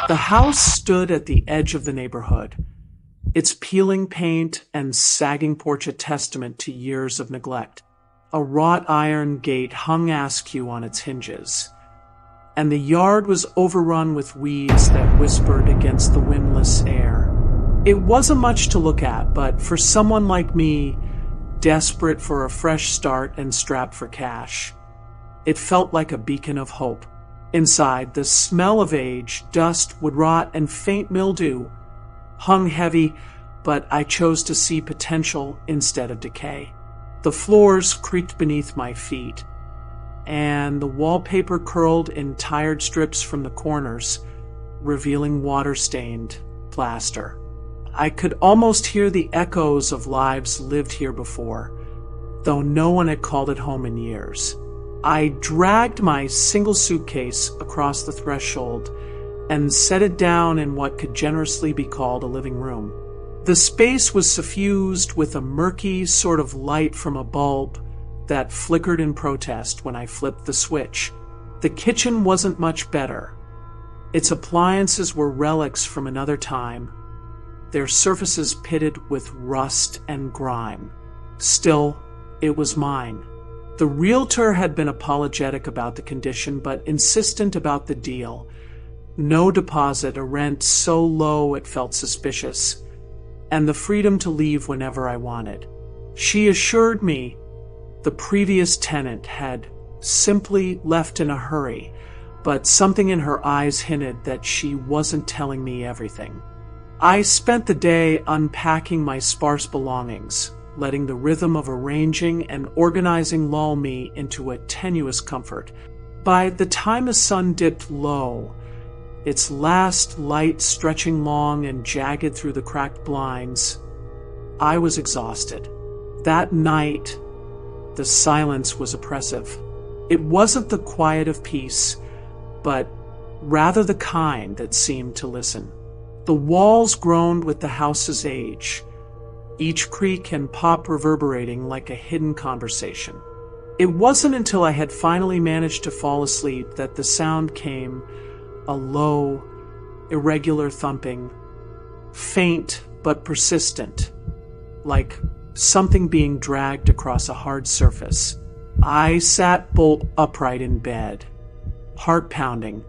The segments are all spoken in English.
The house stood at the edge of the neighborhood, its peeling paint and sagging porch a testament to years of neglect. A wrought iron gate hung askew on its hinges, and the yard was overrun with weeds that whispered against the windless air. It wasn't much to look at, but for someone like me, desperate for a fresh start and strapped for cash, it felt like a beacon of hope. Inside, the smell of age, dust, wood rot, and faint mildew hung heavy, but I chose to see potential instead of decay. The floors creaked beneath my feet, and the wallpaper curled in tired strips from the corners, revealing water-stained plaster. I could almost hear the echoes of lives lived here before, though no one had called it home in years. I dragged my single suitcase across the threshold and set it down in what could generously be called a living room. The space was suffused with a murky sort of light from a bulb that flickered in protest when I flipped the switch. The kitchen wasn't much better. Its appliances were relics from another time, their surfaces pitted with rust and grime. Still, it was mine. The realtor had been apologetic about the condition, but insistent about the deal. No deposit, a rent so low it felt suspicious, and the freedom to leave whenever I wanted. She assured me the previous tenant had simply left in a hurry, but something in her eyes hinted that she wasn't telling me everything. I spent the day unpacking my sparse belongings, letting the rhythm of arranging and organizing lull me into a tenuous comfort. By the time the sun dipped low, its last light stretching long and jagged through the cracked blinds, I was exhausted. That night, the silence was oppressive. It wasn't the quiet of peace, but rather the kind that seemed to listen. The walls groaned with the house's age, each creak and pop reverberating like a hidden conversation. It wasn't until I had finally managed to fall asleep that the sound came, a low, irregular thumping, faint but persistent, like something being dragged across a hard surface. I sat bolt upright in bed, heart pounding.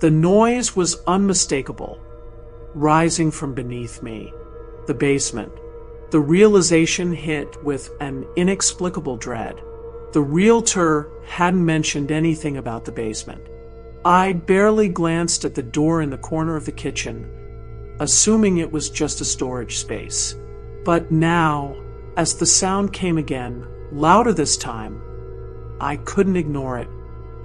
The noise was unmistakable, rising from beneath me, the basement. The realization hit with an inexplicable dread. The realtor hadn't mentioned anything about the basement. I barely glanced at the door in the corner of the kitchen, assuming it was just a storage space. But now, as the sound came again, louder this time, I couldn't ignore it.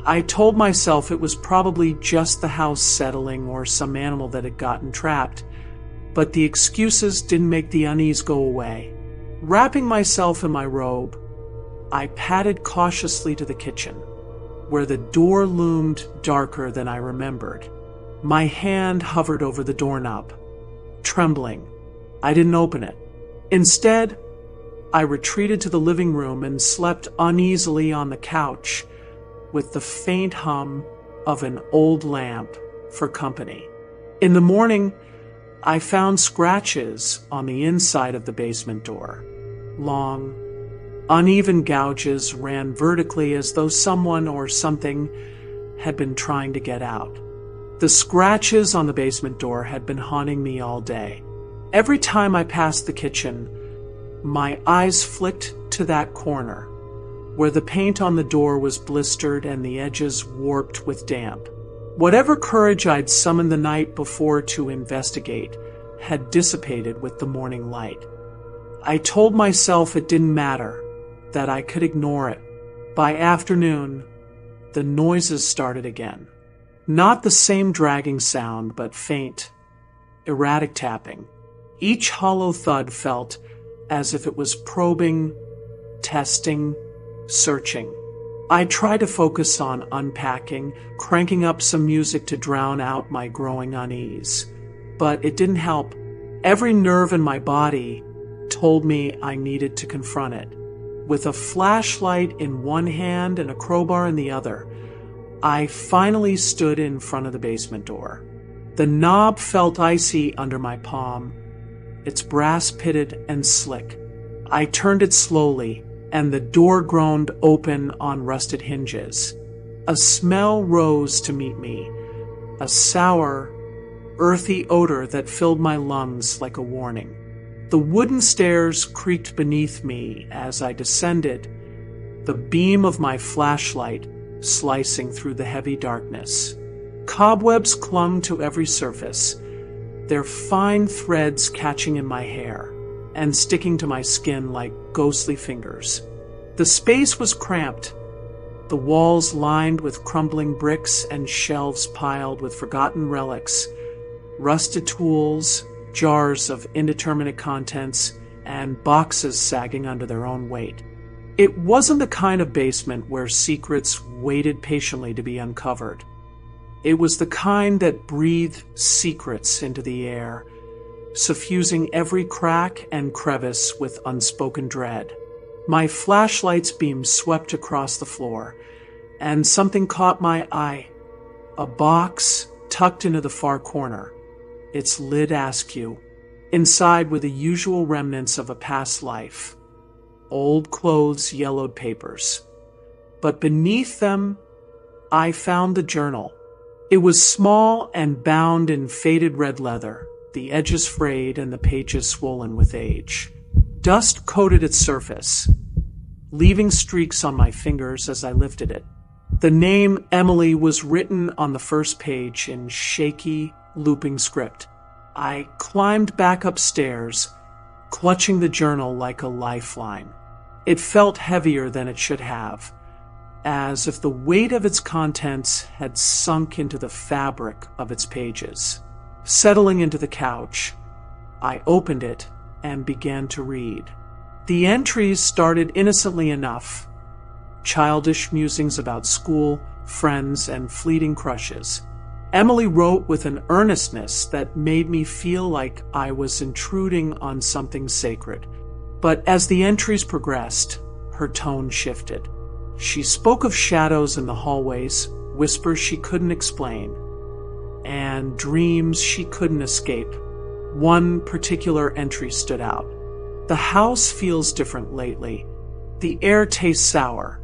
I told myself it was probably just the house settling or some animal that had gotten trapped, but the excuses didn't make the unease go away. Wrapping myself in my robe, I padded cautiously to the kitchen, where the door loomed darker than I remembered. My hand hovered over the doorknob, trembling. I didn't open it. Instead, I retreated to the living room and slept uneasily on the couch, with the faint hum of an old lamp for company. In the morning, I found scratches on the inside of the basement door. Long, uneven gouges ran vertically as though someone or something had been trying to get out. The scratches on the basement door had been haunting me all day. Every time I passed the kitchen, my eyes flicked to that corner, where the paint on the door was blistered and the edges warped with damp. Whatever courage I'd summoned the night before to investigate had dissipated with the morning light. I told myself it didn't matter, that I could ignore it. By afternoon, the noises started again. Not the same dragging sound, but faint, erratic tapping. Each hollow thud felt as if it was probing, testing, searching. I tried to focus on unpacking, cranking up some music to drown out my growing unease. But it didn't help. Every nerve in my body told me I needed to confront it. With a flashlight in one hand and a crowbar in the other, I finally stood in front of the basement door. The knob felt icy under my palm, its brass pitted and slick. I turned it slowly, and the door groaned open on rusted hinges. A smell rose to meet me, a sour, earthy odor that filled my lungs like a warning. The wooden stairs creaked beneath me as I descended, the beam of my flashlight slicing through the heavy darkness. Cobwebs clung to every surface, their fine threads catching in my hair and sticking to my skin like ghostly fingers. The space was cramped, the walls lined with crumbling bricks and shelves piled with forgotten relics, rusted tools, jars of indeterminate contents, and boxes sagging under their own weight. It wasn't the kind of basement where secrets waited patiently to be uncovered. It was the kind that breathed secrets into the air, suffusing every crack and crevice with unspoken dread. My flashlight's beam swept across the floor, and something caught my eye. A box tucked into the far corner, its lid askew. Inside were the usual remnants of a past life. Old clothes, yellowed papers. But beneath them, I found the journal. It was small and bound in faded red leather, the edges frayed and the pages swollen with age. Dust coated its surface, leaving streaks on my fingers as I lifted it. The name Emily was written on the first page in shaky, looping script. I climbed back upstairs, clutching the journal like a lifeline. It felt heavier than it should have, as if the weight of its contents had sunk into the fabric of its pages. Settling into the couch, I opened it and began to read. The entries started innocently enough. Childish musings about school, friends, and fleeting crushes. Emily wrote with an earnestness that made me feel like I was intruding on something sacred. But as the entries progressed, her tone shifted. She spoke of shadows in the hallways, whispers she couldn't explain, and dreams she couldn't escape. One particular entry stood out. The house feels different lately. The air tastes sour,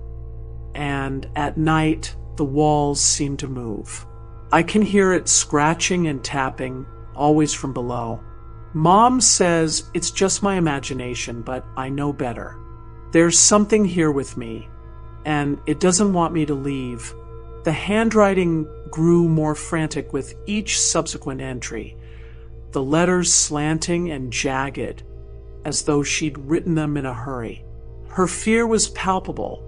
and at night the walls seem to move. I can hear it scratching and tapping, always from below. Mom says it's just my imagination, but I know better. There's something here with me, and it doesn't want me to leave. The handwriting grew more frantic with each subsequent entry, the letters slanting and jagged, as though she'd written them in a hurry. Her fear was palpable,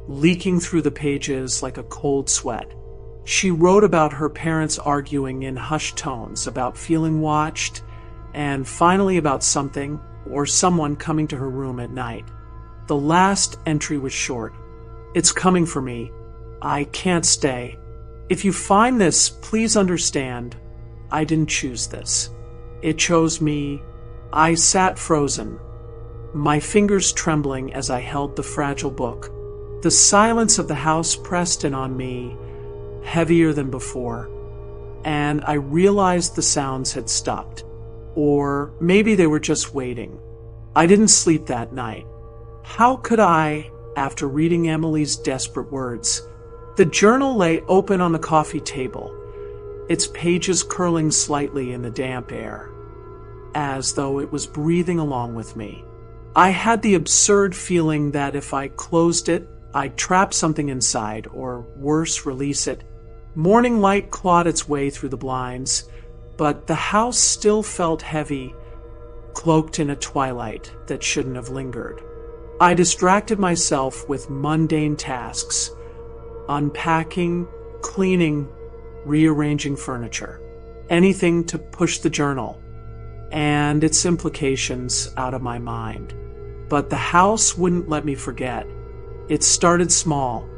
leaking through the pages like a cold sweat. She wrote about her parents arguing in hushed tones, about feeling watched, and finally about something or someone coming to her room at night. The last entry was short. It's coming for me. I can't stay. If you find this, please understand, I didn't choose this. It chose me. I sat frozen, my fingers trembling as I held the fragile book. The silence of the house pressed in on me, heavier than before, and I realized the sounds had stopped. Or maybe they were just waiting. I didn't sleep that night. How could I, after reading Emily's desperate words? The journal lay open on the coffee table, its pages curling slightly in the damp air, as though it was breathing along with me. I had the absurd feeling that if I closed it, I'd trap something inside, or worse, release it. Morning light clawed its way through the blinds, but the house still felt heavy, cloaked in a twilight that shouldn't have lingered. I distracted myself with mundane tasks, unpacking, cleaning, rearranging furniture, anything to push the journal and its implications out of my mind. But the house wouldn't let me forget. It started small.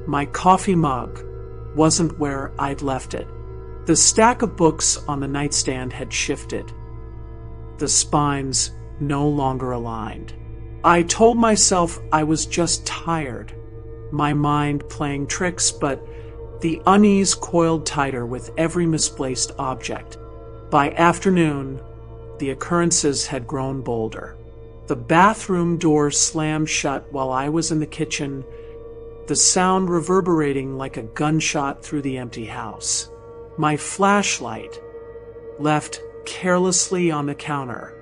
My coffee mug wasn't where I'd left it. The stack of books on the nightstand had shifted, the spines no longer aligned. I told myself I was just tired, my mind playing tricks, but The unease coiled tighter with every misplaced object. By afternoon, the occurrences had grown bolder. The bathroom door slammed shut while I was in the kitchen, the sound reverberating like a gunshot through the empty house. My flashlight, left carelessly on the counter,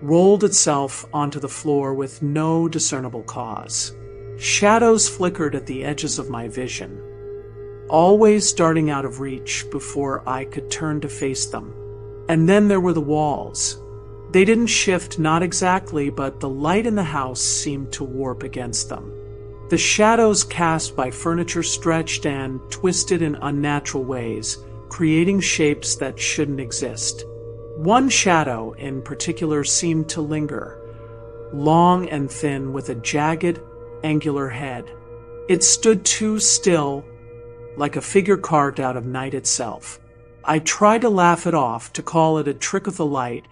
rolled itself onto the floor with no discernible cause. Shadows flickered at the edges of my vision, always darting out of reach before I could turn to face them. And then there were the walls. They didn't shift, not exactly, but the light in the house seemed to warp against them. The shadows cast by furniture stretched and twisted in unnatural ways, creating shapes that shouldn't exist. One shadow in particular seemed to linger, long and thin with a jagged, angular head. It stood too still, like a figure carved out of night itself. I tried to laugh it off, to call it a trick of the light,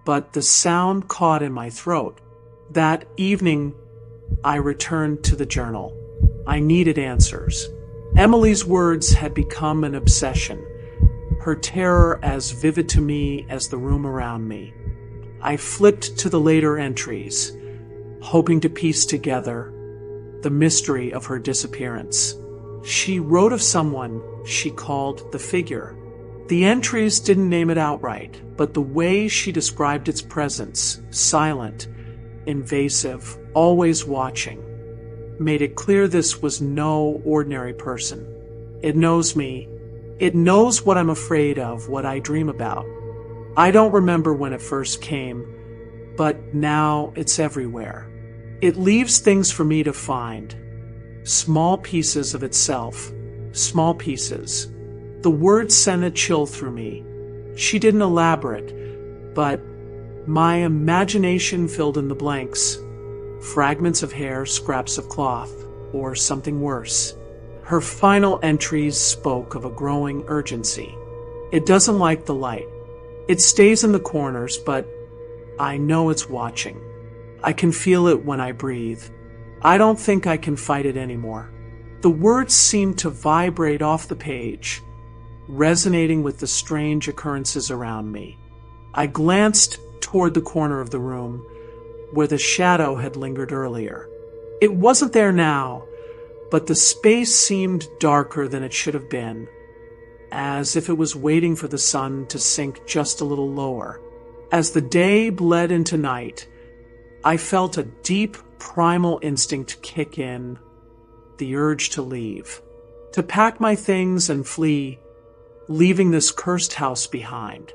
but the sound caught in my throat. That evening, I returned to the journal. I needed answers. Emily's words had become an obsession, her terror as vivid to me as the room around me. I flipped to the later entries, hoping to piece together the mystery of her disappearance. She wrote of someone she called the figure. The entries didn't name it outright, but the way she described its presence, silent, invasive, always watching, made it clear this was no ordinary person. It knows me. It knows what I'm afraid of, what I dream about. I don't remember when it first came, but now it's everywhere. It leaves things for me to find. Small pieces of itself. Small pieces. The words sent a chill through me. She didn't elaborate, but my imagination filled in the blanks. Fragments of hair, scraps of cloth, or something worse. Her final entries spoke of a growing urgency. It doesn't like the light. It stays in the corners, but I know it's watching. I can feel it when I breathe. I don't think I can fight it anymore. The words seem to vibrate off the page, resonating with the strange occurrences around me. I glanced toward the corner of the room where the shadow had lingered earlier. It wasn't there now, but the space seemed darker than it should have been, as if it was waiting for the sun to sink just a little lower. As the day bled into night, I felt a deep primal instinct kick in, the urge to leave, to pack my things and flee, leaving this cursed house behind.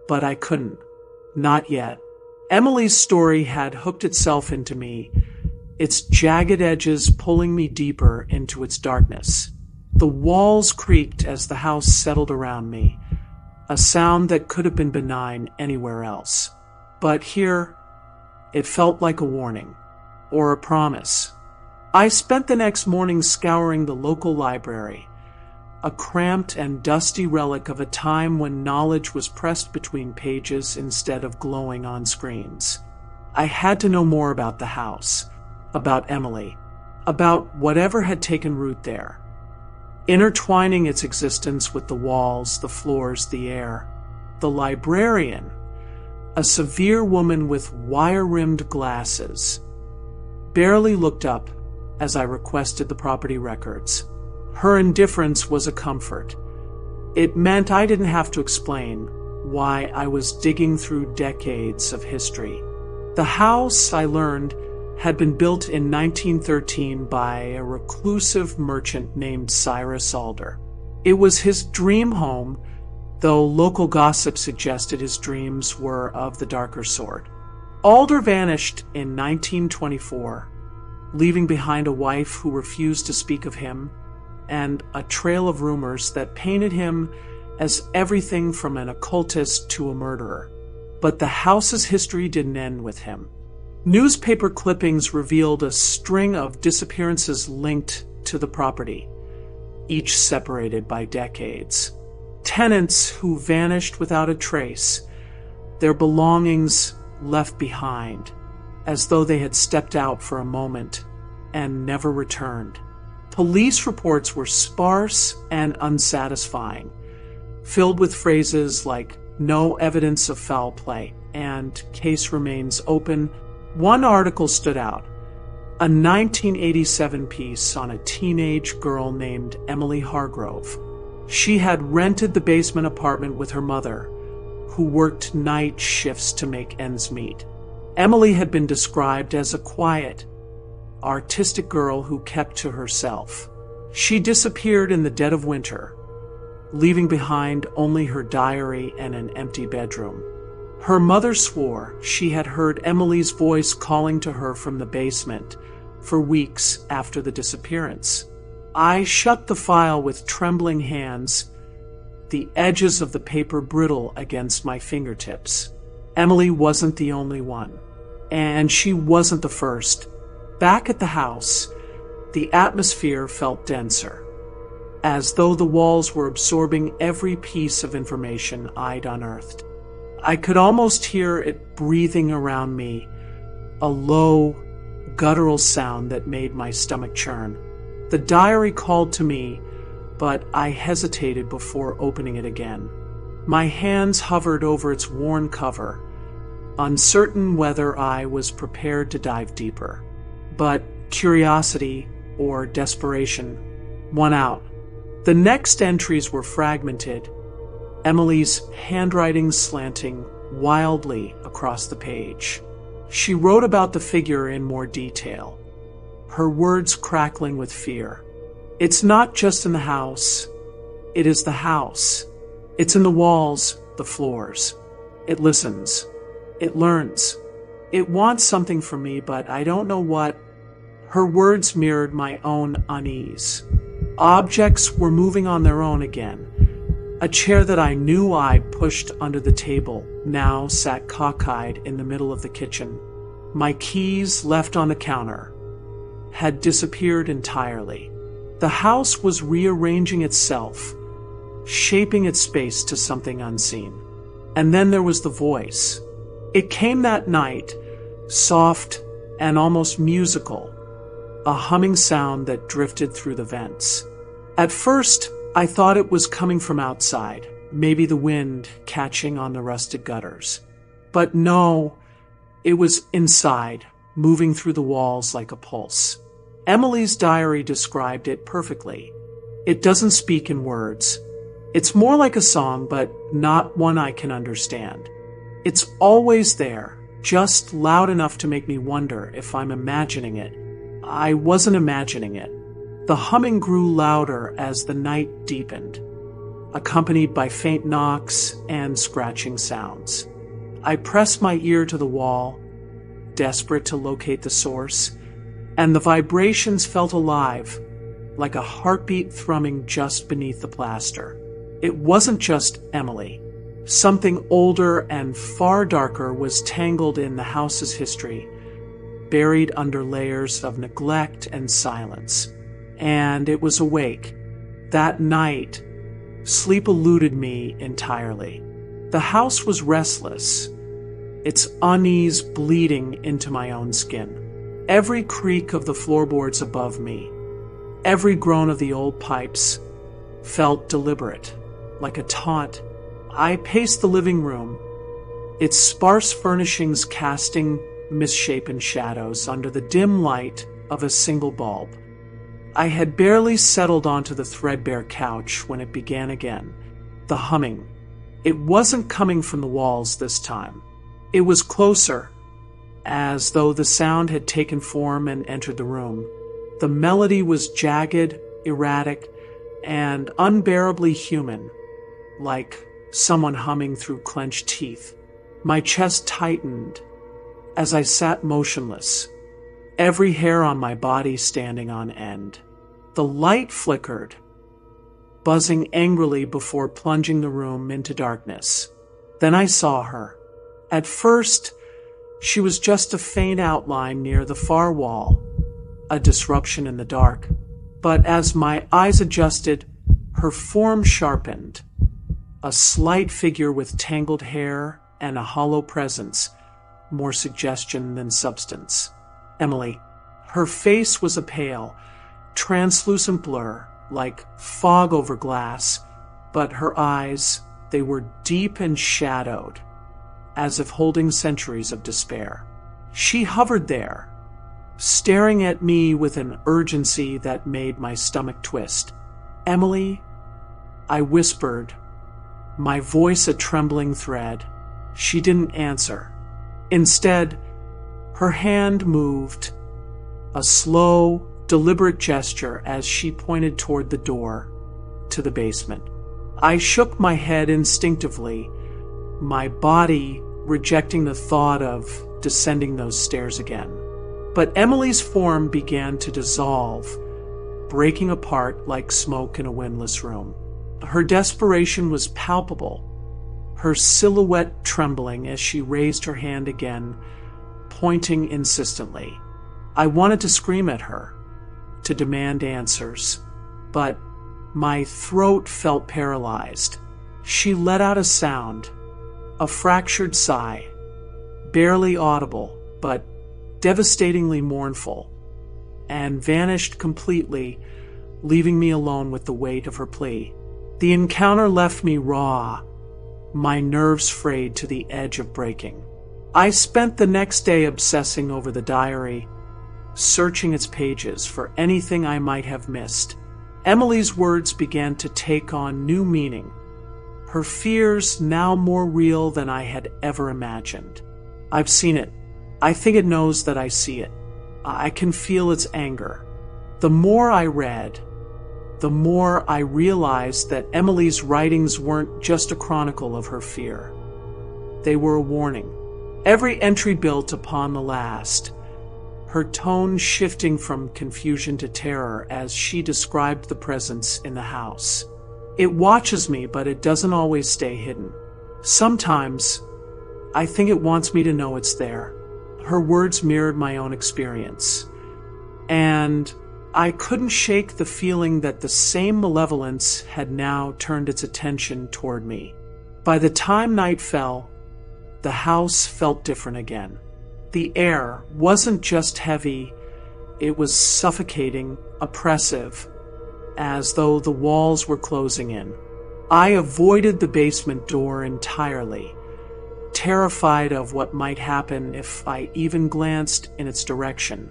But I couldn't. Not yet. Emily's story had hooked itself into me, its jagged edges pulling me deeper into its darkness. The walls creaked as the house settled around me, a sound that could have been benign anywhere else. But here, it felt like a warning, or a promise. I spent the next morning scouring the local library, a cramped and dusty relic of a time when knowledge was pressed between pages instead of glowing on screens. I had to know more about the house, about Emily, about whatever had taken root there, intertwining its existence with the walls, the floors, the air. The librarian, a severe woman with wire-rimmed glasses, barely looked up as I requested the property records. Her indifference was a comfort. It meant I didn't have to explain why I was digging through decades of history. The house, I learned, had been built in 1913 by a reclusive merchant named Cyrus Alder. It was his dream home, though local gossip suggested his dreams were of the darker sort. Alder vanished in 1924, leaving behind a wife who refused to speak of him, and a trail of rumors that painted him as everything from an occultist to a murderer. But the house's history didn't end with him. Newspaper clippings revealed a string of disappearances linked to the property, each separated by decades. Tenants who vanished without a trace, their belongings left behind, as though they had stepped out for a moment and never returned. Police reports were sparse and unsatisfying, filled with phrases like "no evidence of foul play" and "case remains open." One article stood out, a 1987 piece on a teenage girl named Emily Hargrove. She had rented the basement apartment with her mother, who worked night shifts to make ends meet. Emily had been described as a quiet, artistic girl who kept to herself. She disappeared in the dead of winter, leaving behind only her diary and an empty bedroom. Her mother swore she had heard Emily's voice calling to her from the basement for weeks after the disappearance. I shut the file with trembling hands, the edges of the paper brittle against my fingertips. Emily wasn't the only one, and she wasn't the first. Back at the house, the atmosphere felt denser, as though the walls were absorbing every piece of information I'd unearthed. I could almost hear it breathing around me, a low, guttural sound that made my stomach churn. The diary called to me, but I hesitated before opening it again. My hands hovered over its worn cover, uncertain whether I was prepared to dive deeper. But curiosity, or desperation, won out. The next entries were fragmented, Emily's handwriting slanting wildly across the page. She wrote about the figure in more detail, her words crackling with fear. "It's not just in the house. It is the house. It's in the walls, the floors. It listens. It learns. It wants something from me, but I don't know what." Her words mirrored my own unease. Objects were moving on their own again. A chair that I knew I'd pushed under the table now sat cockeyed in the middle of the kitchen. My keys, left on the counter, had disappeared entirely. The house was rearranging itself, shaping its space to something unseen. And then there was the voice. It came that night, soft and almost musical, a humming sound that drifted through the vents. At first, I thought it was coming from outside, maybe the wind catching on the rusted gutters. But no, it was inside, moving through the walls like a pulse. Emily's diary described it perfectly. It doesn't speak in words. It's more like a song, but not one I can understand. It's always there, just loud enough to make me wonder if I'm imagining it. I wasn't imagining it. The humming grew louder as the night deepened, accompanied by faint knocks and scratching sounds. I pressed my ear to the wall, desperate to locate the source, and the vibrations felt alive, like a heartbeat thrumming just beneath the plaster. It wasn't just Emily. Something older and far darker was tangled in the house's history, buried under layers of neglect and silence. And it was awake. That night, sleep eluded me entirely. The house was restless, its unease bleeding into my own skin. Every creak of the floorboards above me, every groan of the old pipes, felt deliberate, like a taunt. I paced the living room, its sparse furnishings casting misshapen shadows under the dim light of a single bulb. I had barely settled onto the threadbare couch when it began again. The humming. It wasn't coming from the walls this time. It was closer, as though the sound had taken form and entered the room. The melody was jagged, erratic, and unbearably human, like someone humming through clenched teeth. My chest tightened as I sat motionless, every hair on my body standing on end. The light flickered, buzzing angrily before plunging the room into darkness. Then I saw her. At first, she was just a faint outline near the far wall, a disruption in the dark. But as my eyes adjusted, her form sharpened, a slight figure with tangled hair and a hollow presence, more suggestion than substance. Emily. Her face was a pale, translucent blur, like fog over glass, but her eyes, they were deep and shadowed, as if holding centuries of despair. She hovered there, staring at me with an urgency that made my stomach twist. "Emily," I whispered, my voice a trembling thread. She didn't answer. Instead, her hand moved, a slow, deliberate gesture as she pointed toward the door to the basement. I shook my head instinctively, my body rejecting the thought of descending those stairs again. But Emily's form began to dissolve, breaking apart like smoke in a windless room. Her desperation was palpable, her silhouette trembling as she raised her hand again, pointing insistently. I wanted to scream at her, to demand answers, but my throat felt paralyzed. She let out a sound, a fractured sigh, barely audible, but devastatingly mournful, and vanished completely, leaving me alone with the weight of her plea. The encounter left me raw, my nerves frayed to the edge of breaking. I spent the next day obsessing over the diary, searching its pages for anything I might have missed. Emily's words began to take on new meaning, her fears now more real than I had ever imagined. I've seen it. I think it knows that I see it. I can feel its anger. The more I read, the more I realized that Emily's writings weren't just a chronicle of her fear. They were a warning. Every entry built upon the last, her tone shifting from confusion to terror as she described the presence in the house. It watches me, but it doesn't always stay hidden. Sometimes, I think it wants me to know it's there. Her words mirrored my own experience, and I couldn't shake the feeling that the same malevolence had now turned its attention toward me. By the time night fell, the house felt different again. The air wasn't just heavy, it was suffocating, oppressive, as though the walls were closing in. I avoided the basement door entirely, terrified of what might happen if I even glanced in its direction.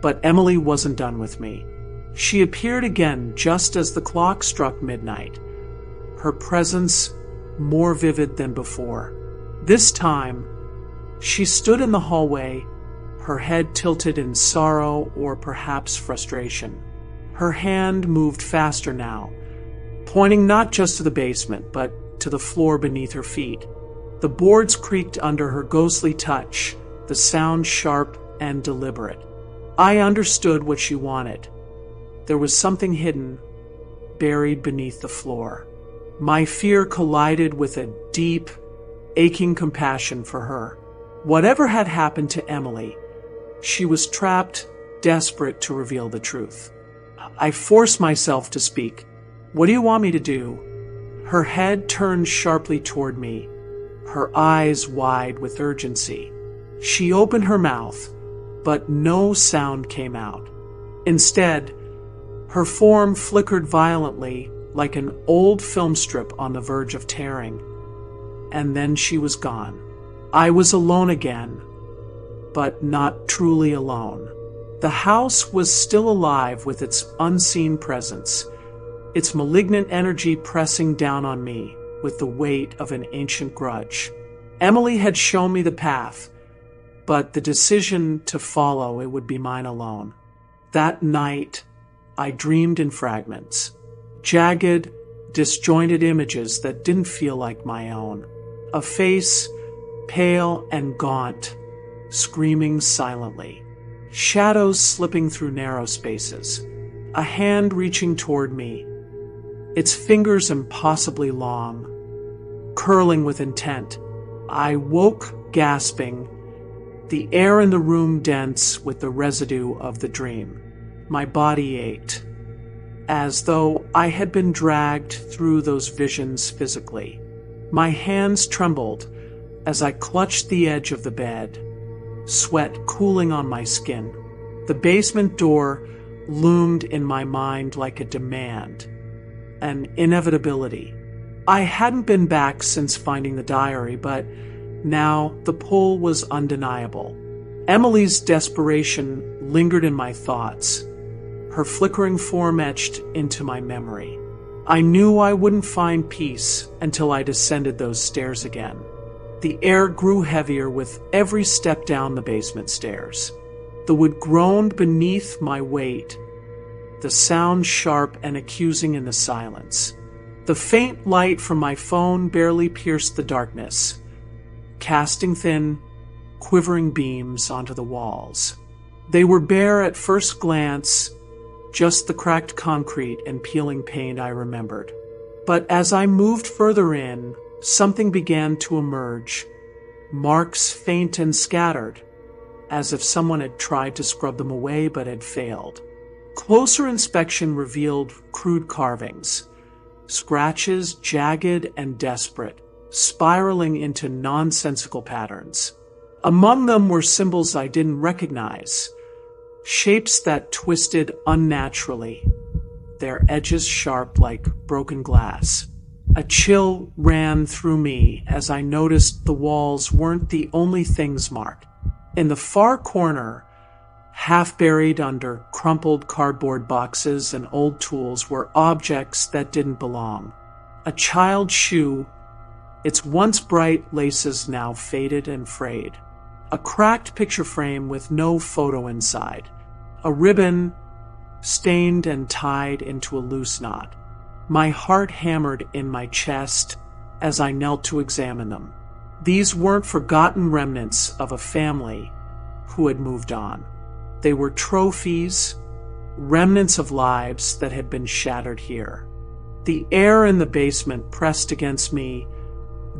But Emily wasn't done with me. She appeared again just as the clock struck midnight, her presence more vivid than before. This time, she stood in the hallway, her head tilted in sorrow or perhaps frustration. Her hand moved faster now, pointing not just to the basement, but to the floor beneath her feet. The boards creaked under her ghostly touch, the sound sharp and deliberate. I understood what she wanted. There was something hidden, buried beneath the floor. My fear collided with a deep, aching compassion for her. Whatever had happened to Emily, she was trapped, desperate to reveal the truth. I forced myself to speak. "What do you want me to do?" Her head turned sharply toward me, her eyes wide with urgency. She opened her mouth, but no sound came out. Instead, her form flickered violently like an old film strip on the verge of tearing. And then she was gone. I was alone again, but not truly alone. The house was still alive with its unseen presence, its malignant energy pressing down on me with the weight of an ancient grudge. Emily had shown me the path, but the decision to follow it would be mine alone. That night, I dreamed in fragments, jagged, disjointed images that didn't feel like my own. A face, pale and gaunt, screaming silently. Shadows slipping through narrow spaces. A hand reaching toward me, its fingers impossibly long, curling with intent. I woke gasping, the air in the room dense with the residue of the dream. My body ached, as though I had been dragged through those visions physically. My hands trembled as I clutched the edge of the bed, sweat cooling on my skin. The basement door loomed in my mind like a demand, an inevitability. I hadn't been back since finding the diary, but now the pull was undeniable. Emily's desperation lingered in my thoughts, her flickering form etched into my memory. I knew I wouldn't find peace until I descended those stairs again. The air grew heavier with every step down the basement stairs. The wood groaned beneath my weight, the sound sharp and accusing in the silence. The faint light from my phone barely pierced the darkness, casting thin, quivering beams onto the walls. They were bare at first glance, just the cracked concrete and peeling paint I remembered. But as I moved further in, something began to emerge, marks faint and scattered, as if someone had tried to scrub them away but had failed. Closer inspection revealed crude carvings, scratches jagged and desperate, spiraling into nonsensical patterns. Among them were symbols I didn't recognize, shapes that twisted unnaturally, their edges sharp like broken glass. A chill ran through me as I noticed the walls weren't the only things marked. In the far corner, half buried under crumpled cardboard boxes and old tools, were objects that didn't belong. A child's shoe, its once bright laces now faded and frayed. A cracked picture frame with no photo inside. A ribbon stained and tied into a loose knot. My heart hammered in my chest as I knelt to examine them. These weren't forgotten remnants of a family who had moved on. They were trophies, remnants of lives that had been shattered here. The air in the basement pressed against me,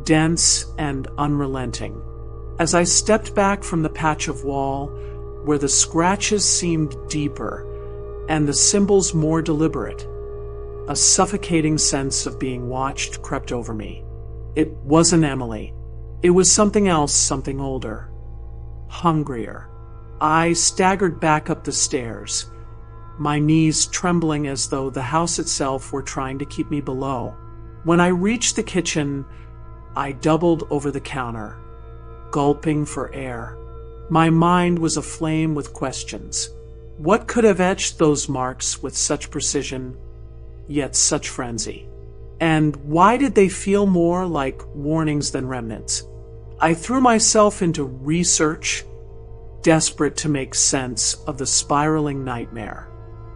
dense and unrelenting. As I stepped back from the patch of wall where the scratches seemed deeper and the symbols more deliberate, a suffocating sense of being watched crept over me. It wasn't Emily. It was something else, something older, hungrier. I staggered back up the stairs, my knees trembling as though the house itself were trying to keep me below. When I reached the kitchen, I doubled over the counter, gulping for air. My mind was aflame with questions. What could have etched those marks with such precision, yet such frenzy? And why did they feel more like warnings than remnants? I threw myself into research, desperate to make sense of the spiraling nightmare.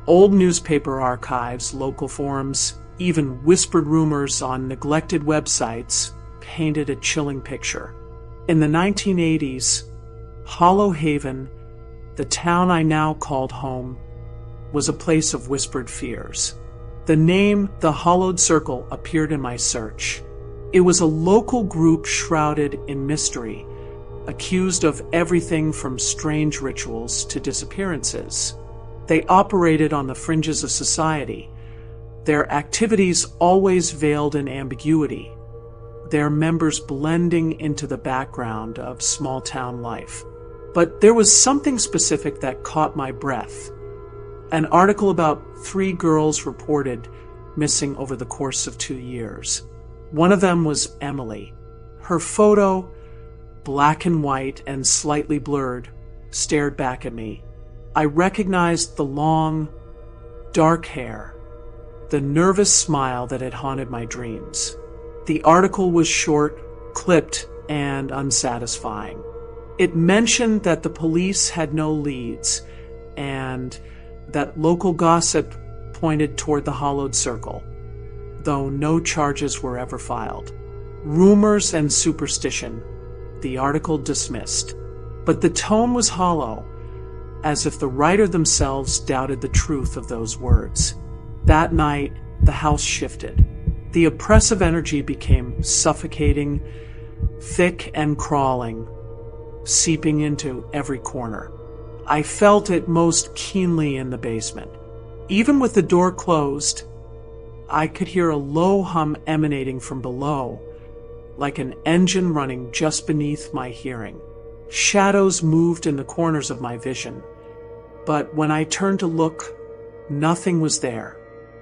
Old newspaper archives, local forums, even whispered rumors on neglected websites painted a chilling picture. In the 1980s, Hollow Haven, the town I now called home, was a place of whispered fears. The name The Hollowed Circle appeared in my search. It was a local group shrouded in mystery, accused of everything from strange rituals to disappearances. They operated on the fringes of society, their activities always veiled in ambiguity, their members blending into the background of small-town life. But there was something specific that caught my breath. An article about 3 girls reported missing over the course of 2 years. One of them was Emily. Her photo, black and white and slightly blurred, stared back at me. I recognized the long, dark hair, the nervous smile that had haunted my dreams. The article was short, clipped, and unsatisfying. It mentioned that the police had no leads and that local gossip pointed toward the Hollowed Circle, though no charges were ever filed. Rumors and superstition, the article dismissed. But the tone was hollow, as if the writer themselves doubted the truth of those words. That night, the house shifted. The oppressive energy became suffocating, thick and crawling, seeping into every corner. I felt it most keenly in the basement. Even with the door closed, I could hear a low hum emanating from below, like an engine running just beneath my hearing. Shadows moved in the corners of my vision, but when I turned to look, Nothing was there.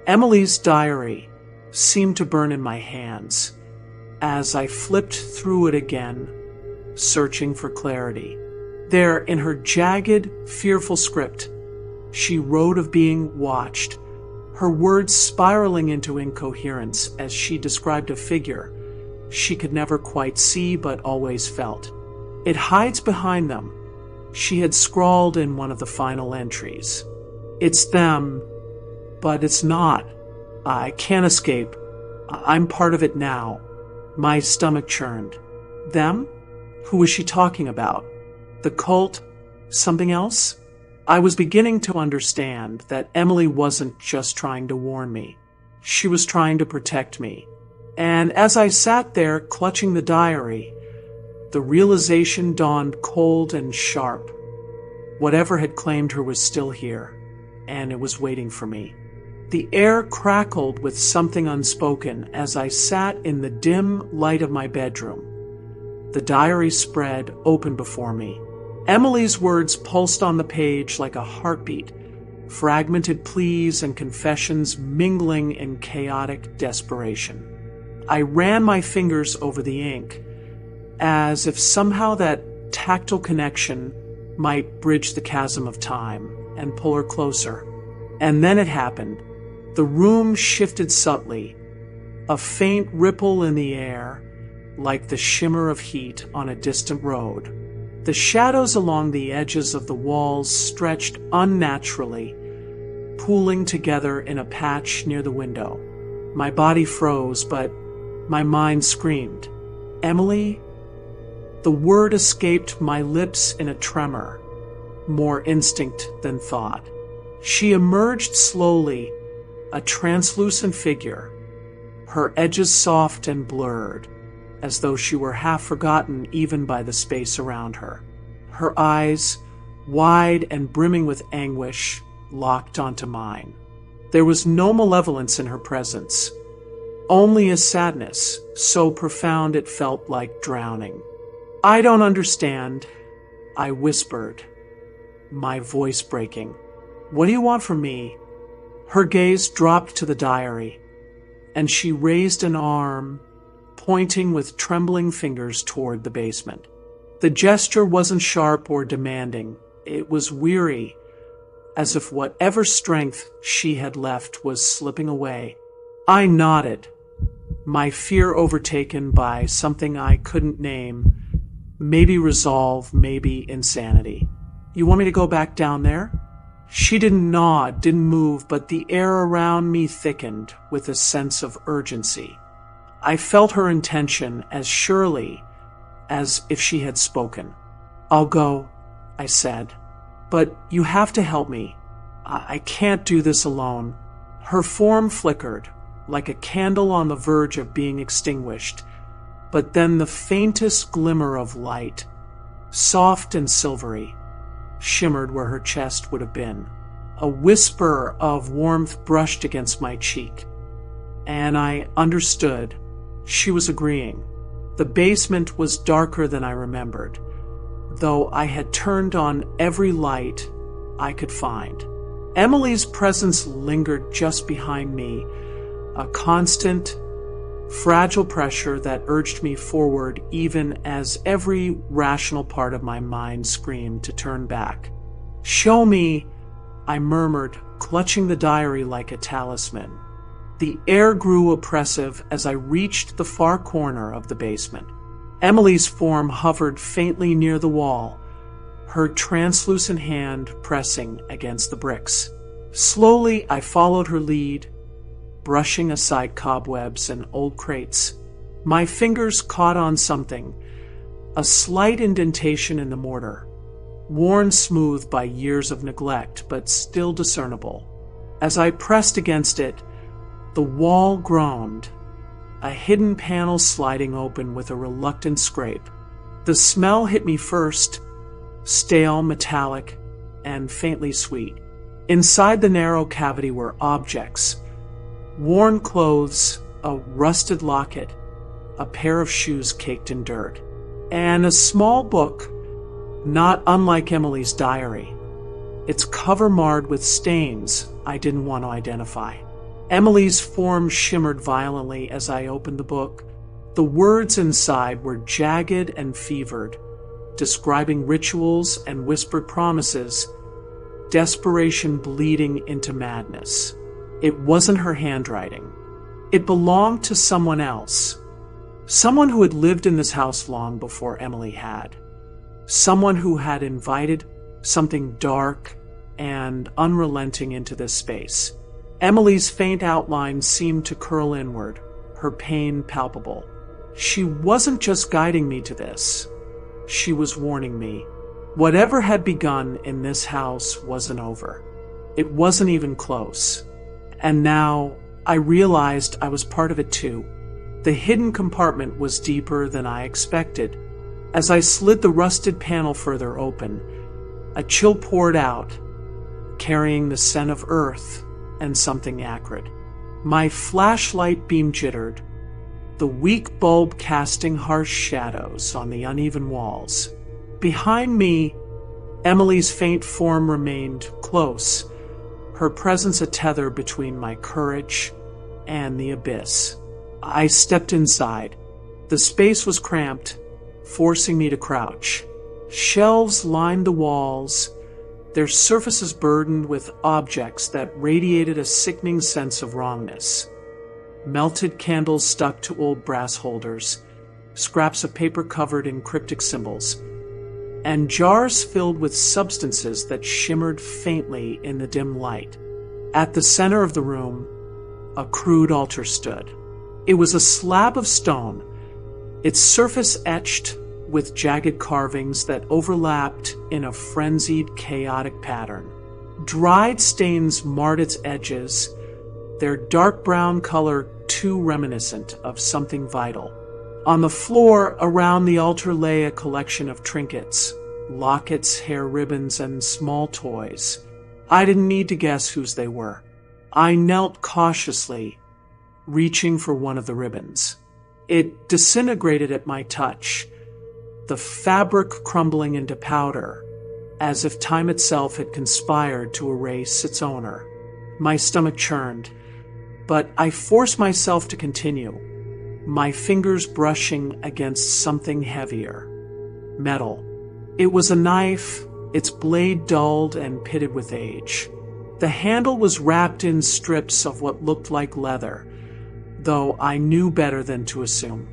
Emily's diary seemed to burn in my hands as I flipped through it again, searching for clarity. There, in her jagged, fearful script, she wrote of being watched, her words spiraling into incoherence as she described a figure she could never quite see but always felt. It hides behind them, she had scrawled in one of the final entries. It's them, but it's not. I can't escape. I'm part of it now. My stomach churned. Them? Who was she talking about? The cult? Something else? I was beginning to understand that Emily wasn't just trying to warn me. She was trying to protect me. And as I sat there clutching the diary, the realization dawned cold and sharp. Whatever had claimed her was still here, and it was waiting for me. The air crackled with something unspoken as I sat in the dim light of my bedroom. The diary spread open before me. Emily's words pulsed on the page like a heartbeat, fragmented pleas and confessions mingling in chaotic desperation. I ran my fingers over the ink, as if somehow that tactile connection might bridge the chasm of time and pull her closer. And then it happened. The room shifted subtly, a faint ripple in the air, like the shimmer of heat on a distant road. The shadows along the edges of the walls stretched unnaturally, pooling together in a patch near the window. My body froze, but my mind screamed. Emily? The word escaped my lips in a tremor, more instinct than thought. She emerged slowly, a translucent figure, her edges soft and blurred, as though she were half forgotten even by the space around her. Her eyes, wide and brimming with anguish, locked onto mine. There was no malevolence in her presence, only a sadness so profound it felt like drowning. I don't understand, I whispered, my voice breaking. What do you want from me? Her gaze dropped to the diary, and she raised an arm, pointing with trembling fingers toward the basement. The gesture wasn't sharp or demanding. It was weary, as if whatever strength she had left was slipping away. I nodded, my fear overtaken by something I couldn't name, maybe resolve, maybe insanity. You want me to go back down there? She didn't nod, didn't move, but the air around me thickened with a sense of urgency. I felt her intention as surely as if she had spoken. I'll go, I said, but you have to help me. I can't do this alone. Her form flickered, like a candle on the verge of being extinguished, but then the faintest glimmer of light, soft and silvery, shimmered where her chest would have been. A whisper of warmth brushed against my cheek, and I understood. She was agreeing. The basement was darker than I remembered, though I had turned on every light I could find. Emily's presence lingered just behind me, a constant, fragile pressure that urged me forward even as every rational part of my mind screamed to turn back. Show me, I murmured, clutching the diary like a talisman. The air grew oppressive as I reached the far corner of the basement. Emily's form hovered faintly near the wall, her translucent hand pressing against the bricks. Slowly, I followed her lead, brushing aside cobwebs and old crates. My fingers caught on something, a slight indentation in the mortar, worn smooth by years of neglect, but still discernible. As I pressed against it, the wall groaned, a hidden panel sliding open with a reluctant scrape. The smell hit me first, stale, metallic, and faintly sweet. Inside the narrow cavity were objects, worn clothes, a rusted locket, a pair of shoes caked in dirt, and a small book, not unlike Emily's diary. its cover marred with stains I didn't want to identify. Emily's form shimmered violently as I opened the book. The words inside were jagged and fevered, describing rituals and whispered promises, desperation bleeding into madness. It wasn't her handwriting. It belonged to someone else. Someone who had lived in this house long before Emily had. Someone who had invited something dark and unrelenting into this space. Emily's faint outline seemed to curl inward, her pain palpable. She wasn't just guiding me to this. She was warning me. Whatever had begun in this house wasn't over. It wasn't even close. And now I realized I was part of it too. The hidden compartment was deeper than I expected. As I slid the rusted panel further open, a chill poured out, carrying the scent of earth and something acrid. My flashlight beam jittered, the weak bulb casting harsh shadows on the uneven walls. Behind me, Emily's faint form remained close, her presence a tether between my courage and the abyss. I stepped inside. The space was cramped, forcing me to crouch. Shelves lined the walls, their surfaces burdened with objects that radiated a sickening sense of wrongness. Melted candles stuck to old brass holders, scraps of paper covered in cryptic symbols, and jars filled with substances that shimmered faintly in the dim light. At the center of the room, a crude altar stood. It was a slab of stone, its surface etched with jagged carvings that overlapped in a frenzied, chaotic pattern. Dried stains marred its edges, their dark brown color too reminiscent of something vital. On the floor around the altar lay a collection of trinkets, lockets, hair ribbons, and small toys. I didn't need to guess whose they were. I knelt cautiously, reaching for one of the ribbons. It disintegrated at my touch, the fabric crumbling into powder, as if time itself had conspired to erase its owner. My stomach churned, but I forced myself to continue, my fingers brushing against something heavier. Metal. It was a knife, its blade dulled and pitted with age. The handle was wrapped in strips of what looked like leather, though I knew better than to assume.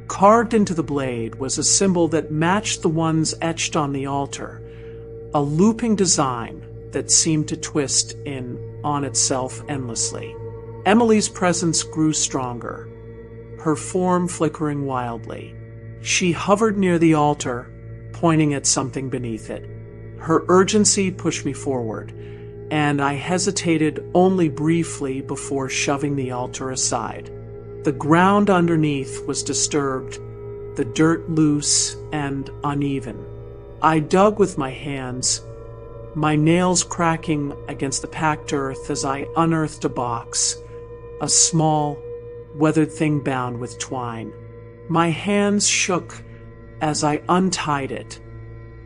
Carved into the blade was a symbol that matched the ones etched on the altar, a looping design that seemed to twist in on itself endlessly. Emily's presence grew stronger, her form flickering wildly. She hovered near the altar, pointing at something beneath it. Her urgency pushed me forward, and I hesitated only briefly before shoving the altar aside. The ground underneath was disturbed, the dirt loose and uneven. I dug with my hands, my nails cracking against the packed earth as I unearthed a box, a small, weathered thing bound with twine. My hands shook as I untied it,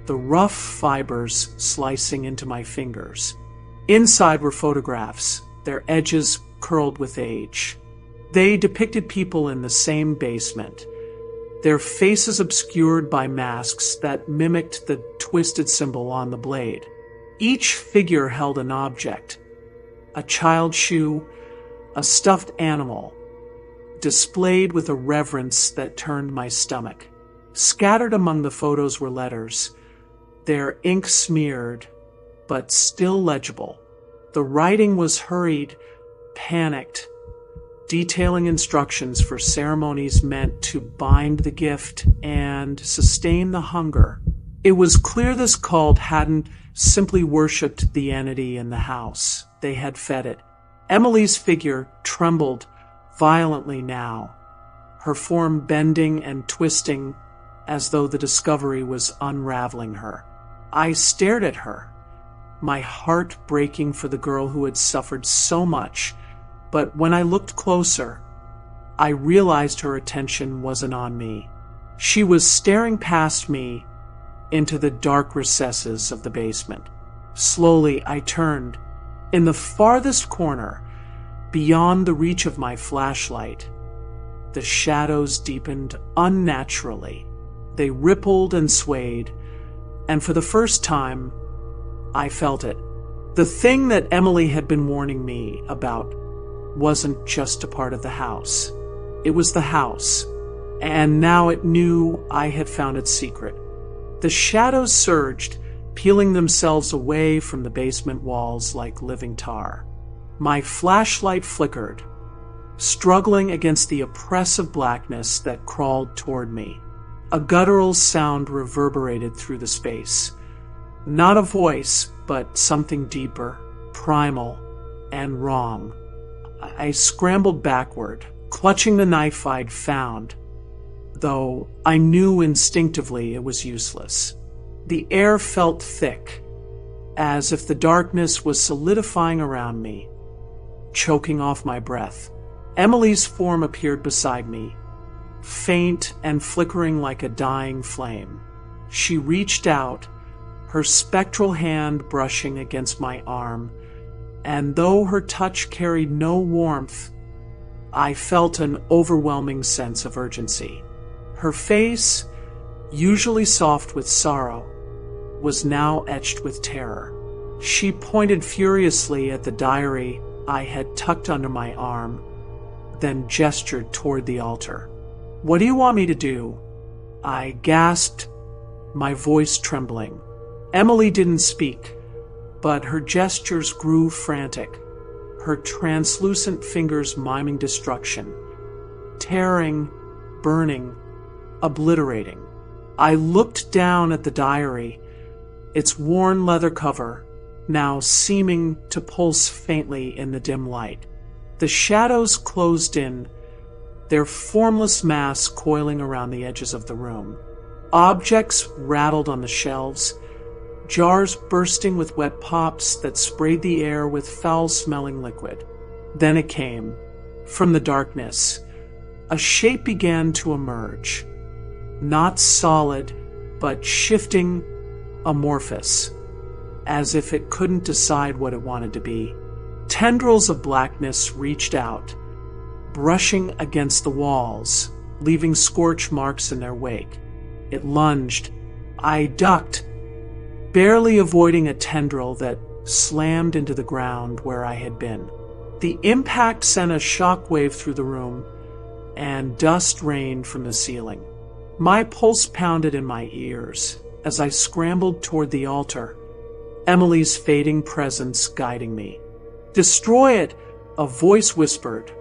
the rough fibers slicing into my fingers. Inside were photographs, their edges curled with age. They depicted people in the same basement, their faces obscured by masks that mimicked the twisted symbol on the blade. Each figure held an object, a child's shoe, a stuffed animal, displayed with a reverence that turned my stomach. Scattered among the photos were letters, their ink smeared, but still legible. The writing was hurried, panicked, detailing instructions for ceremonies meant to bind the gift and sustain the hunger. It was clear this cult hadn't simply worshipped the entity in the house. They had fed it. Emily's figure trembled violently now, her form bending and twisting as though the discovery was unraveling her. I stared at her, my heart breaking for the girl who had suffered so much, but when I looked closer, I realized her attention wasn't on me. She was staring past me into the dark recesses of the basement. Slowly, I turned. In the farthest corner, beyond the reach of my flashlight, the shadows deepened unnaturally. They rippled and swayed, and for the first time, I felt it. The thing that Emily had been warning me about wasn't just a part of the house. It was the house, and now it knew I had found its secret. The shadows surged, peeling themselves away from the basement walls like living tar. My flashlight flickered, struggling against the oppressive blackness that crawled toward me. A guttural sound reverberated through the space. Not a voice, but something deeper, primal, and wrong. I scrambled backward, clutching the knife I'd found, though I knew instinctively it was useless. The air felt thick, as if the darkness was solidifying around me, choking off my breath. Emily's form appeared beside me, faint and flickering like a dying flame. She reached out, her spectral hand brushing against my arm, and though her touch carried no warmth, I felt an overwhelming sense of urgency. Her face, usually soft with sorrow, was now etched with terror. She pointed furiously at the diary I had tucked under my arm, then gestured toward the altar. "What do you want me to do?" I gasped, my voice trembling. Emily didn't speak, but her gestures grew frantic, her translucent fingers miming destruction, tearing, burning, obliterating. I looked down at the diary, its worn leather cover now seeming to pulse faintly in the dim light. The shadows closed in, their formless mass coiling around the edges of the room. Objects rattled on the shelves, jars bursting with wet pops that sprayed the air with foul-smelling liquid. Then it came. From the darkness, a shape began to emerge. Not solid, but shifting, amorphous, as if it couldn't decide what it wanted to be. Tendrils of blackness reached out, brushing against the walls, leaving scorch marks in their wake. It lunged. I ducked, barely avoiding a tendril that slammed into the ground where I had been. The impact sent a shockwave through the room, and dust rained from the ceiling. My pulse pounded in my ears as I scrambled toward the altar, Emily's fading presence guiding me. "Destroy it," a voice whispered.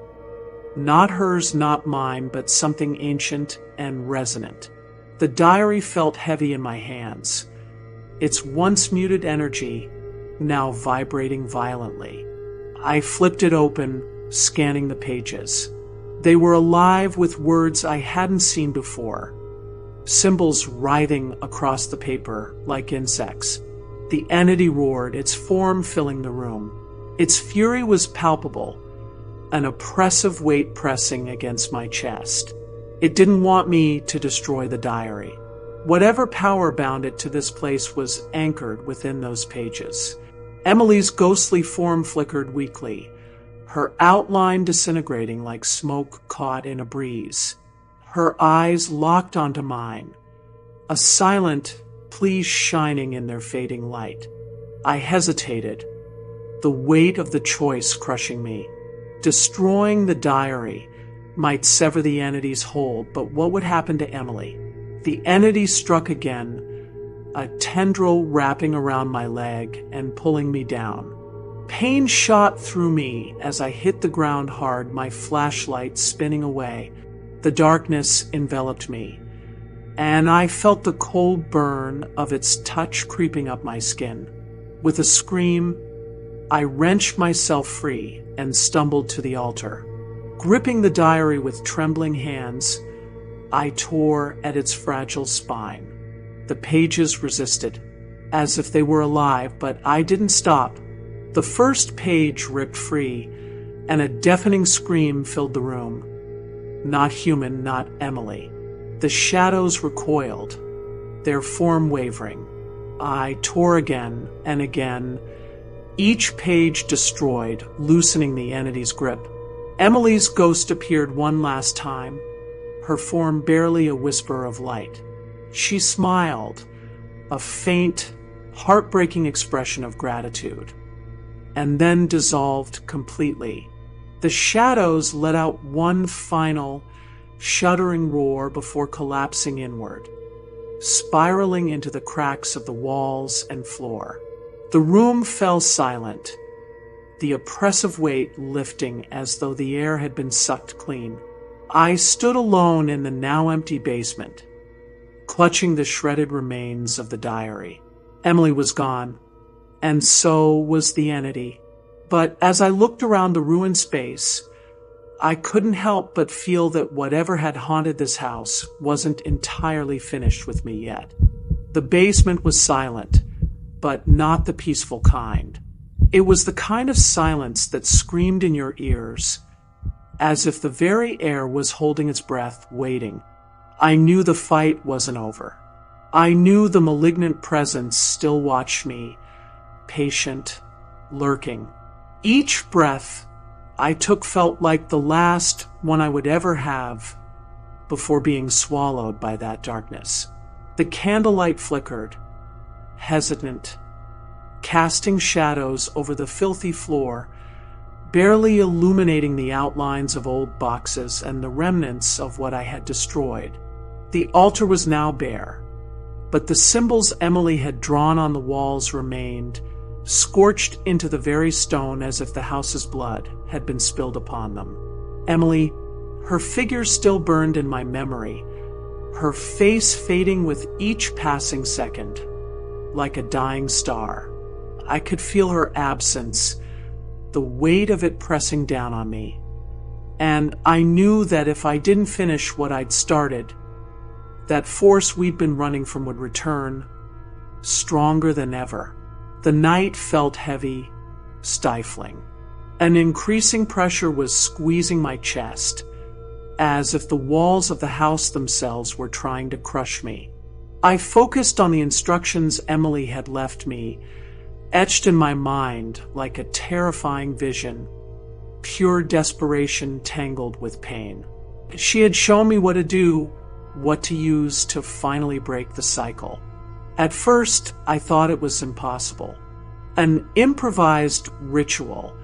Not hers, not mine, but something ancient and resonant. The diary felt heavy in my hands, its once muted energy now vibrating violently. I flipped it open, scanning the pages. They were alive with words I hadn't seen before, symbols writhing across the paper like insects. The entity roared, its form filling the room. Its fury was palpable, an oppressive weight pressing against my chest. It didn't want me to destroy the diary. Whatever power bound it to this place was anchored within those pages. Emily's ghostly form flickered weakly, her outline disintegrating like smoke caught in a breeze. Her eyes locked onto mine, a silent plea shining in their fading light. I hesitated, the weight of the choice crushing me. Destroying the diary might sever the entity's hold, but what would happen to Emily? The entity struck again, a tendril wrapping around my leg and pulling me down. Pain shot through me as I hit the ground hard, my flashlight spinning away. The darkness enveloped me, and I felt the cold burn of its touch creeping up my skin. With a scream, I wrenched myself free and stumbled to the altar. Gripping the diary with trembling hands, I tore at its fragile spine. The pages resisted, as if they were alive, but I didn't stop. The first page ripped free, and a deafening scream filled the room. Not human, not Emily. The shadows recoiled, their form wavering. I tore again and again, each page destroyed, loosening the entity's grip. Emily's ghost appeared one last time, her form barely a whisper of light. She smiled, a faint, heartbreaking expression of gratitude, and then dissolved completely. The shadows let out one final, shuddering roar before collapsing inward, spiraling into the cracks of the walls and floor. The room fell silent, the oppressive weight lifting as though the air had been sucked clean. I stood alone in the now empty basement, clutching the shredded remains of the diary. Emily was gone, and so was the entity. But as I looked around the ruined space, I couldn't help but feel that whatever had haunted this house wasn't entirely finished with me yet. The basement was silent, but not the peaceful kind. It was the kind of silence that screamed in your ears, as if the very air was holding its breath, waiting. I knew the fight wasn't over. I knew the malignant presence still watched me, patient, lurking. Each breath I took felt like the last one I would ever have before being swallowed by that darkness. The candlelight flickered, hesitant, casting shadows over the filthy floor, barely illuminating the outlines of old boxes and the remnants of what I had destroyed. The altar was now bare, but the symbols Emily had drawn on the walls remained, scorched into the very stone as if the house's blood had been spilled upon them. Emily, her figure still burned in my memory, her face fading with each passing second, like a dying star. I could feel her absence, the weight of it pressing down on me. And I knew that if I didn't finish what I'd started, that force we'd been running from would return, stronger than ever. The night felt heavy, stifling. An increasing pressure was squeezing my chest, as if the walls of the house themselves were trying to crush me. I focused on the instructions Emily had left me, etched in my mind like a terrifying vision, pure desperation tangled with pain. She had shown me what to do, what to use to finally break the cycle. At first, I thought it was impossible. An improvised ritual,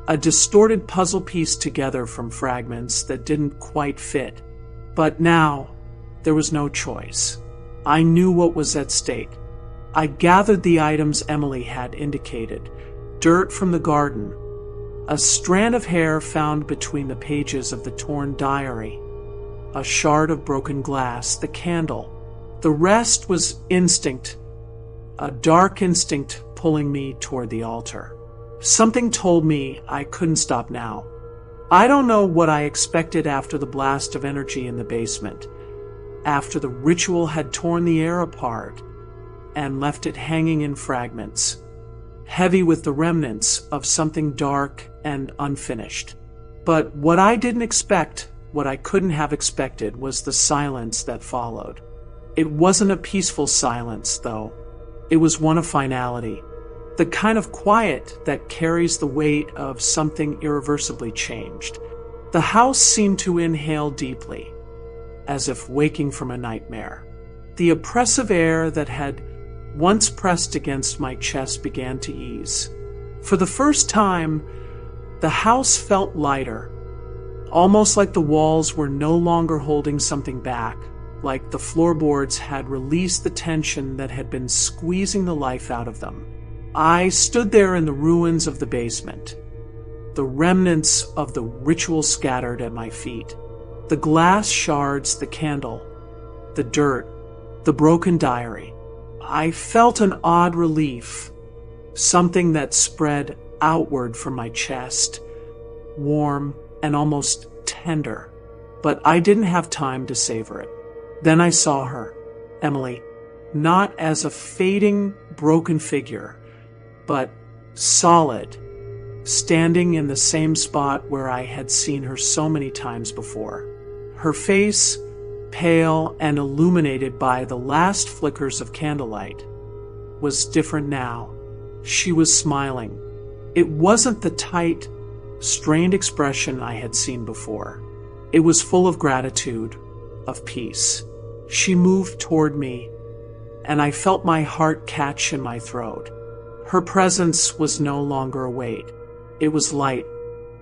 a distorted puzzle pieced together from fragments that didn't quite fit. But now, there was no choice. I knew what was at stake. I gathered the items Emily had indicated: dirt from the garden, a strand of hair found between the pages of the torn diary, a shard of broken glass, the candle. The rest was instinct, a dark instinct pulling me toward the altar. Something told me I couldn't stop now. I don't know what I expected after the blast of energy in the basement, after the ritual had torn the air apart and left it hanging in fragments, heavy with the remnants of something dark and unfinished. But what I didn't expect, what I couldn't have expected, was the silence that followed. It wasn't a peaceful silence, though. It was one of finality, the kind of quiet that carries the weight of something irreversibly changed. The house seemed to inhale deeply, as if waking from a nightmare. The oppressive air that had once pressed against my chest began to ease. For the first time, the house felt lighter, almost like the walls were no longer holding something back, like the floorboards had released the tension that had been squeezing the life out of them. I stood there in the ruins of the basement, the remnants of the ritual scattered at my feet, the glass shards, the candle, the dirt, the broken diary. I felt an odd relief, something that spread outward from my chest, warm and almost tender, but I didn't have time to savor it. Then I saw her, Emily, not as a fading, broken figure, but solid, standing in the same spot where I had seen her so many times before. Her face, pale and illuminated by the last flickers of candlelight, was different now. She was smiling. It wasn't the tight, strained expression I had seen before. It was full of gratitude, of peace. She moved toward me, and I felt my heart catch in my throat. Her presence was no longer a weight. It was light,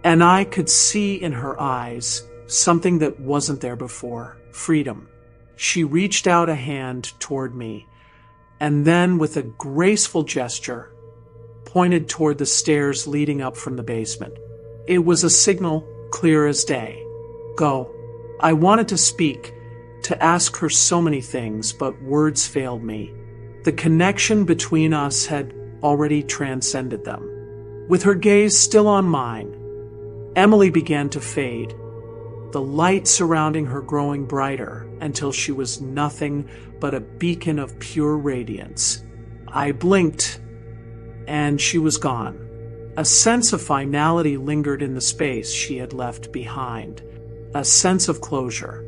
and I could see in her eyes something that wasn't there before: freedom. She reached out a hand toward me, and then with a graceful gesture, pointed toward the stairs leading up from the basement. It was a signal clear as day. Go. I wanted to speak, to ask her so many things, but words failed me. The connection between us had already transcended them. With her gaze still on mine, Emily began to fade, the light surrounding her growing brighter until she was nothing but a beacon of pure radiance. I blinked, and she was gone. A sense of finality lingered in the space she had left behind, a sense of closure.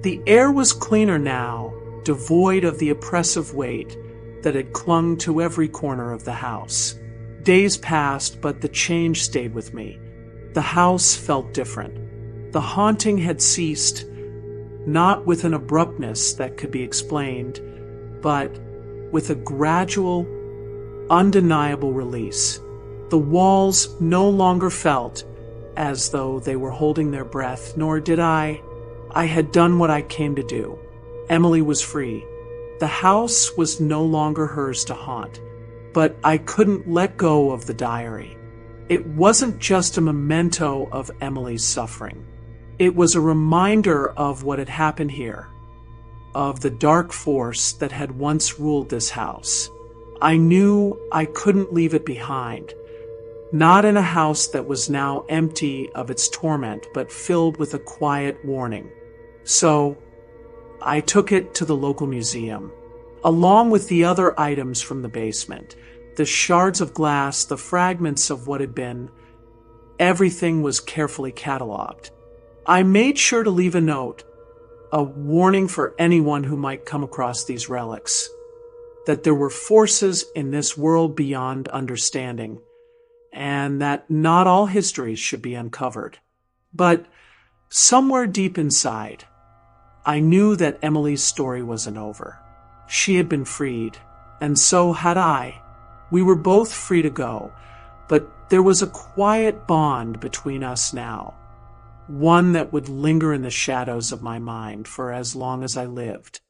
The air was cleaner now, devoid of the oppressive weight that had clung to every corner of the house. Days passed, but the change stayed with me. The house felt different. The haunting had ceased, not with an abruptness that could be explained, but with a gradual, undeniable release. The walls no longer felt as though they were holding their breath, nor did I. I had done what I came to do. Emily was free. The house was no longer hers to haunt, but I couldn't let go of the diary. It wasn't just a memento of Emily's suffering. It was a reminder of what had happened here, of the dark force that had once ruled this house. I knew I couldn't leave it behind, not in a house that was now empty of its torment, but filled with a quiet warning. So I took it to the local museum, along with the other items from the basement, the shards of glass, the fragments of what had been. Everything was carefully cataloged. I made sure to leave a note, a warning for anyone who might come across these relics, that there were forces in this world beyond understanding, and that not all histories should be uncovered. But somewhere deep inside, I knew that Emily's story wasn't over. She had been freed, and so had I. We were both free to go, but there was a quiet bond between us now, one that would linger in the shadows of my mind for as long as I lived.